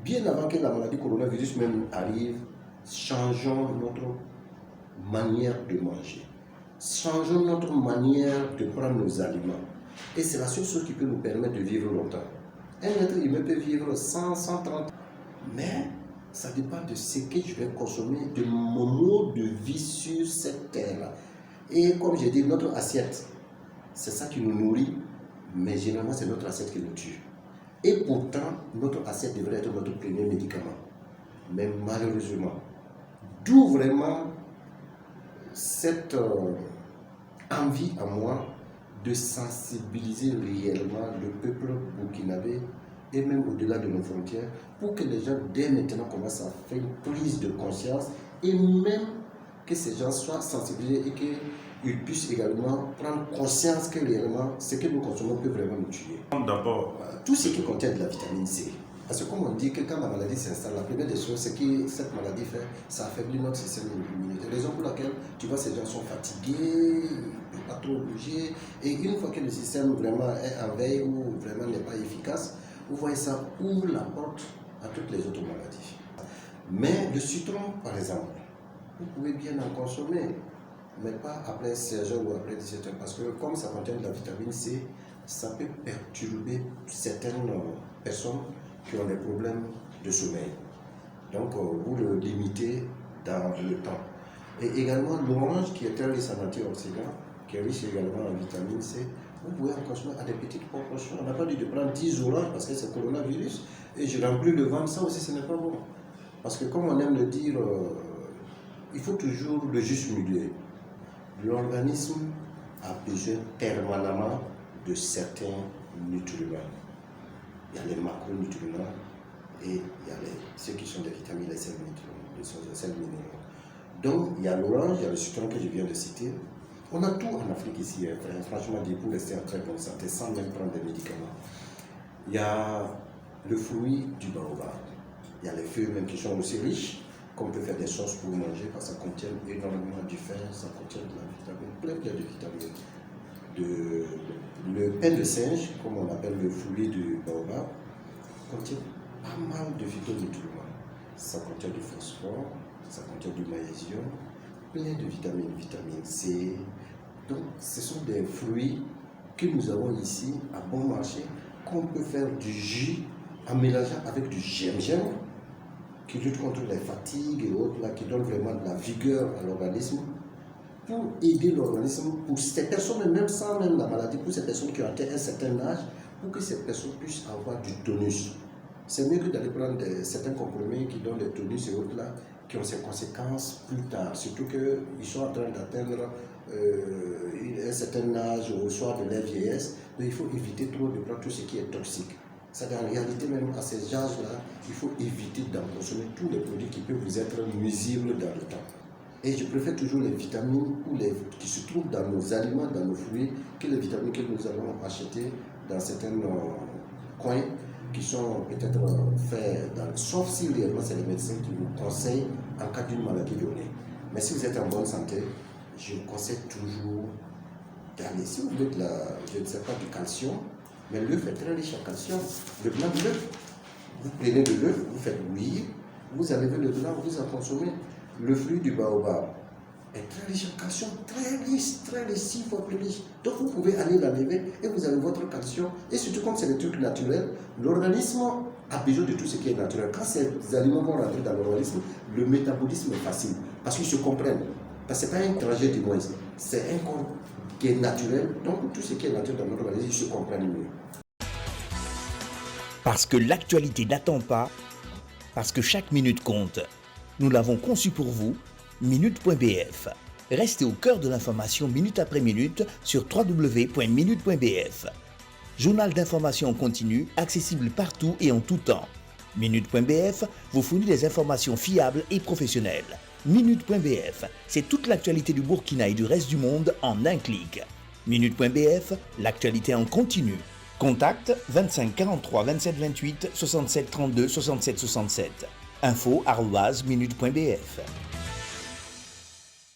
bien avant que la maladie coronavirus même arrive, changeons notre manière de manger. Changeons notre manière de prendre nos aliments. Et c'est la seule chose qui peut nous permettre de vivre longtemps. Un être humain peut vivre 100, 130, mais ça dépend de ce que je vais consommer, de mon mode de vie sur cette terre-là. Et comme j'ai dit, notre assiette, c'est ça qui nous nourrit, mais généralement c'est notre assiette qui nous tue. Et pourtant, notre assiette devrait être notre premier médicament. Mais malheureusement, d'où vraiment cette envie à moi de sensibiliser réellement le peuple burkinabé et même au-delà de nos frontières pour que les gens dès maintenant commencent à faire une prise de conscience et même que ces gens soient sensibilisés et qu'ils puissent également prendre conscience que réellement ce que nous consommons peut vraiment nous tuer. D'abord, tout ce qui contient de la vitamine C. Parce que comme on dit que quand la maladie s'installe, la première des choses, c'est que cette maladie fait, ça affaiblit notre système immunitaire. Raison pour laquelle, tu vois, ces gens sont fatigués, ils ne peuvent pas trop bouger. Et une fois que le système vraiment est en veille ou vraiment n'est pas efficace, vous voyez ça ouvre la porte à toutes les autres maladies. Mais le citron, par exemple, vous pouvez bien en consommer, mais pas après 16 heures ou après 17 heures. Parce que comme ça contient de la vitamine C, ça peut perturber certaines personnes qui ont des problèmes de sommeil. Donc, vous le limitez dans le temps. Et également, l'orange qui est très riche en antioxydants, qui est riche également en vitamine C, vous pouvez en consommer à des petites proportions. On n'a pas dit de prendre 10 oranges parce que c'est coronavirus et je remplis le ventre, ça aussi ce n'est pas bon. Parce que comme on aime le dire, il faut toujours le juste milieu. L'organisme a besoin permanemment de certains nutriments. Il y a les macronutriments et il y a ceux qui sont des vitamines, les sels minéraux. Donc, il y a l'orange, il y a le citron que je viens de citer. On a tout en Afrique ici, franchement, pour rester en très bonne santé sans même prendre des médicaments. Il y a le fruit du baobab. Il y a les feuilles même qui sont aussi riches, qu'on peut faire des sauces pour manger parce que ça contient énormément du fer, ça contient de la vitamine, plein de vitamines. Le pain de singe, comme on appelle le fruit du baobab, contient pas mal de phytonutriments. Ça contient du phosphore, ça contient du magnésium, plein de vitamines, vitamine C. Donc, ce sont des fruits que nous avons ici à bon marché, qu'on peut faire du jus en mélangeant avec du gingembre, qui lutte contre les fatigues et autres, là, qui donne vraiment de la vigueur à l'organisme, pour aider l'organisme, pour ces personnes, même sans même la maladie, pour ces personnes qui ont atteint un certain âge, pour que ces personnes puissent avoir du tonus. C'est mieux que d'aller prendre certains comprimés qui donnent des tonus et autres là, qui ont ses conséquences plus tard, surtout qu'ils sont en train d'atteindre un certain âge au soir de leur vieillesse. Donc il faut éviter trop de prendre tout ce qui est toxique. C'est-à-dire en réalité même à ces âges-là, il faut éviter d'en consommer tous les produits qui peuvent vous être nuisibles dans le temps. Et je préfère toujours les vitamines qui se trouvent dans nos aliments, dans nos fruits, que les vitamines que nous allons acheter dans certains coins qui sont peut-être faits sauf si réellement c'est les médecins qui vous conseillent en cas d'une maladie donnée. Mais si vous êtes en bonne santé, je vous conseille toujours d'aller. Si vous voulez je ne sais pas, du calcium, mais l'œuf est très riche en calcium. Le blanc de l'œuf, vous prenez de l'œuf, vous faites bouillir, vous enlevez le blanc, vous en consommez. Le fruit du baobab est très riche en calcium, très riche, 6 fois plus riche. Donc vous pouvez aller l'enlever et vous avez votre calcium. Et surtout comme c'est des trucs naturels, l'organisme a besoin de tout ce qui est naturel. Quand ces aliments vont rentrer dans l'organisme, le métabolisme est facile parce qu'ils se comprennent. Parce que ce n'est pas un étranger du moins, c'est un corps qui est naturel. Donc tout ce qui est naturel dans notre organisme, ils se comprennent mieux. Parce que l'actualité n'attend pas, parce que chaque minute compte. Nous l'avons conçu pour vous, Minute.bf. Restez au cœur de l'information minute après minute sur www.minute.bf. Journal d'information continue, accessible partout et en tout temps. Minute.bf vous fournit des informations fiables et professionnelles. Minute.bf, c'est toute l'actualité du Burkina et du reste du monde en un clic. Minute.bf, l'actualité en continu. Contact 25 43 27 28 67 32 67 67. info@minute.bf